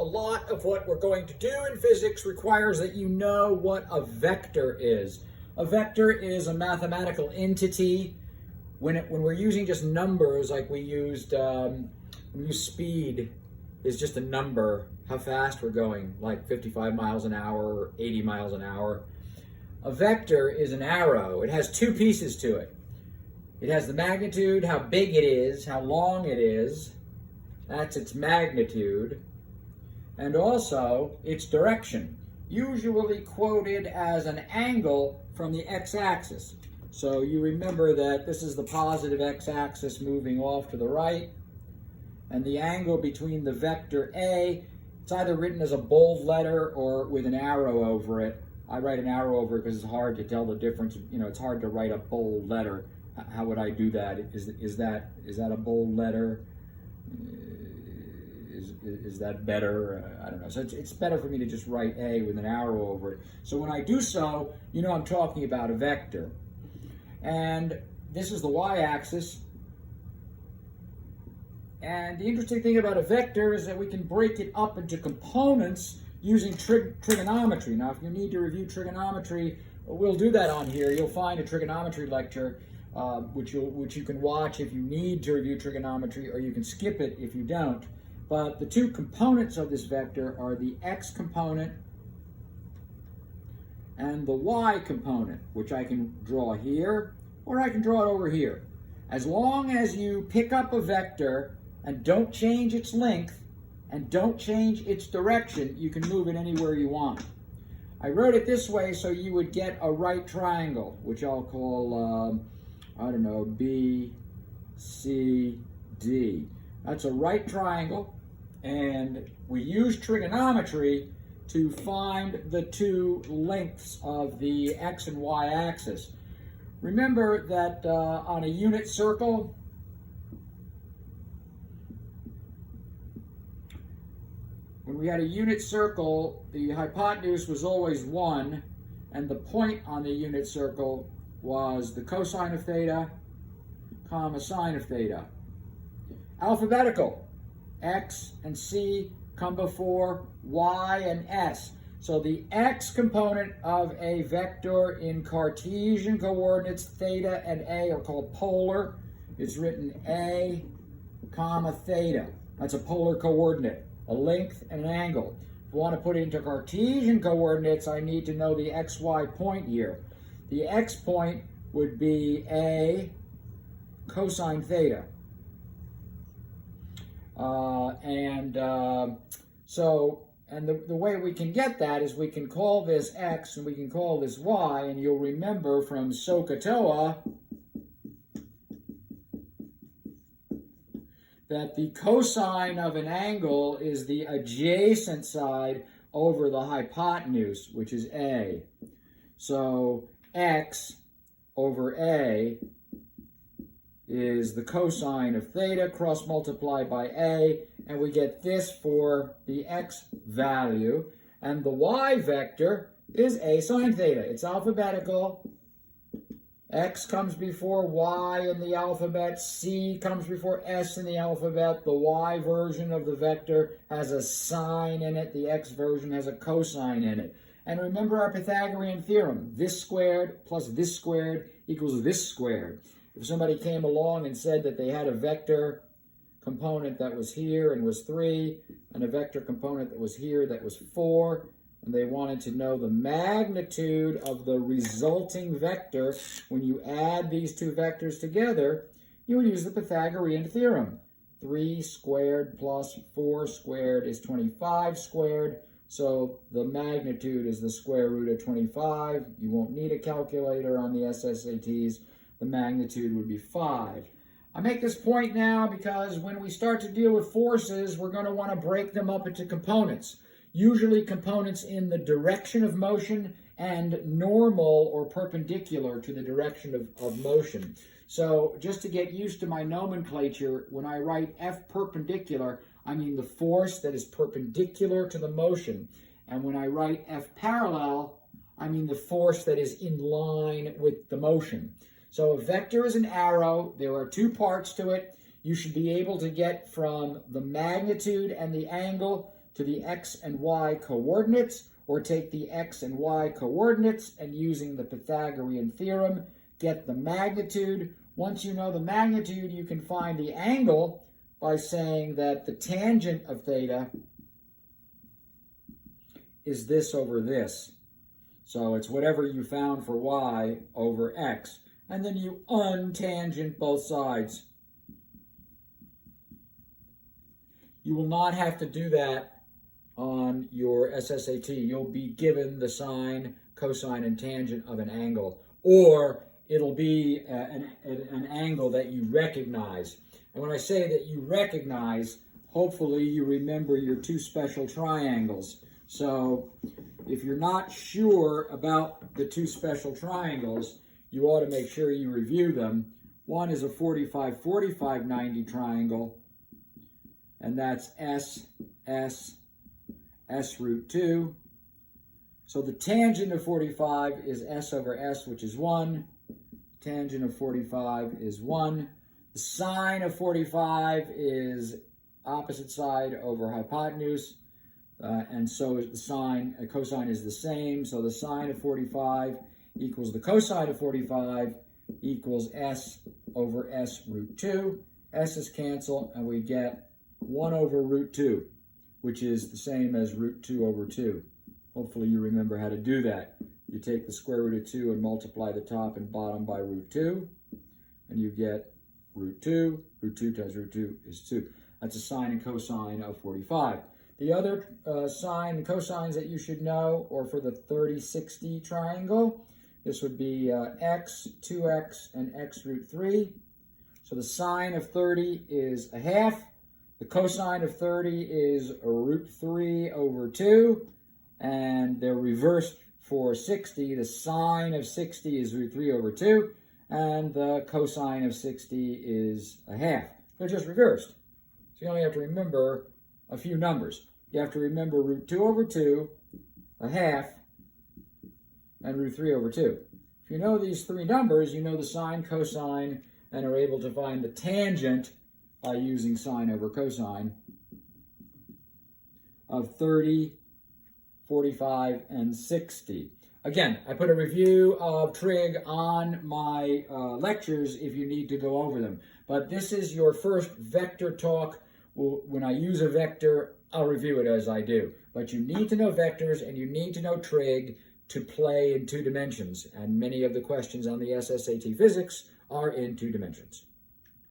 a lot of what we're going to do in physics requires that you know what a vector is. A vector is a mathematical entity. When we're using just numbers, like we used speed is just a number, how fast we're going, like 55 miles an hour or 80 miles an hour. A vector is an arrow. It has two pieces to it. It has the magnitude, how big it is, how long it is. That's its magnitude. And also its direction, usually quoted as an angle from the x-axis. So you remember that this is the positive x-axis moving off to the right, and the angle between the vector A, it's either written as a bold letter or with an arrow over it. I write an arrow over it because it's hard to tell the difference. You know, it's hard to write a bold letter. How would I do that? Is that a bold letter? Is that better? I don't know. So it's better for me to just write A with an arrow over it. So when I do so, you know I'm talking about a vector. And this is the y-axis. And the interesting thing about a vector is that we can break it up into components using trigonometry. Now, if you need to review trigonometry, we'll do that on here. You'll find a trigonometry lecture, which you can watch if you need to review trigonometry, or you can skip it if you don't. But the two components of this vector are the x component and the y component, which I can draw here, or I can draw it over here. As long as you pick up a vector and don't change its length and don't change its direction, you can move it anywhere you want. I wrote it this way so you would get a right triangle, which I'll call, I don't know, B, C, D. That's a right triangle, and we use trigonometry to find the two lengths of the x and y axis. Remember that on a unit circle, when we had a unit circle, the hypotenuse was always 1, and the point on the unit circle was the cosine of theta, comma, sine of theta. Alphabetical, x and c come before y and s. So the x component of a vector in Cartesian coordinates, theta and a, are called polar. It's written a, comma, theta. That's a polar coordinate, a length and an angle. If I want to put it into Cartesian coordinates, I need to know the xy point here. The x point would be a cosine theta. And the way we can get that is we can call this x and we can call this y, and you'll remember from SOHCAHTOA that the cosine of an angle is the adjacent side over the hypotenuse, which is a. So x over a is the cosine of theta cross multiplied by a, and we get this for the x value. And the y vector is a sine theta. It's alphabetical. X comes before y in the alphabet. C comes before S in the alphabet. The y version of the vector has a sine in it. The x version has a cosine in it. And remember our Pythagorean theorem. This squared plus this squared equals this squared. If somebody came along and said that they had a vector component that was here and was 3, and a vector component that was here that was 4, and they wanted to know the magnitude of the resulting vector when you add these two vectors together, you would use the Pythagorean theorem. 3 squared plus 4 squared is 25 squared. So the magnitude is the square root of 25. You won't need a calculator on the SSATs. The magnitude would be 5. I make this point now because when we start to deal with forces, we're going to want to break them up into components. Usually components in the direction of motion and normal or perpendicular to the direction of motion. So just to get used to my nomenclature, when I write F perpendicular, I mean the force that is perpendicular to the motion. And when I write F parallel, I mean the force that is in line with the motion. So a vector is an arrow. There are two parts to it. You should be able to get from the magnitude and the angle to the x and y coordinates, or take the x and y coordinates and using the Pythagorean theorem, get the magnitude. Once you know the magnitude, you can find the angle by saying that the tangent of theta is this over this. So it's whatever you found for y over x. And then you untangent both sides. You will not have to do that on your SSAT. You'll be given the sine, cosine, and tangent of an angle. Or it'll be an angle that you recognize. And when I say that you recognize, hopefully you remember your two special triangles. So if you're not sure about the two special triangles, you ought to make sure you review them. One is a 45-45-90 triangle, and that's S root 2. So the tangent of 45 is S over S, which is 1. Tangent of 45 is 1. The sine of 45 is opposite side over hypotenuse. And so is the sine, cosine is the same. So the sine of 45 equals the cosine of 45 equals S over S root 2. S's cancel, and we get 1 over root 2, which is the same as root 2 over 2. Hopefully you remember how to do that. You take the square root of 2 and multiply the top and bottom by root 2, and you get root 2. Root 2 times root 2 is 2. That's a sine and cosine of 45. The other sine and cosines that you should know, or for the 30-60 triangle, this would be x, 2x, and x root 3. So the sine of 30 is a half. The cosine of 30 is root 3 over 2. And they're reversed for 60. The sine of 60 is root 3 over 2. And the cosine of 60 is a half. They're just reversed. So you only have to remember a few numbers. You have to remember root 2 over 2, a half, and root 3 over 2. If you know these three numbers, you know the sine, cosine, and are able to find the tangent by using sine over cosine of 30, 45, and 60. Again, I put a review of trig on my lectures if you need to go over them. But this is your first vector talk. When I use a vector, I'll review it as I do. But you need to know vectors and you need to know trig to play in 2 dimensions. And many of the questions on the SSAT physics are in 2 dimensions.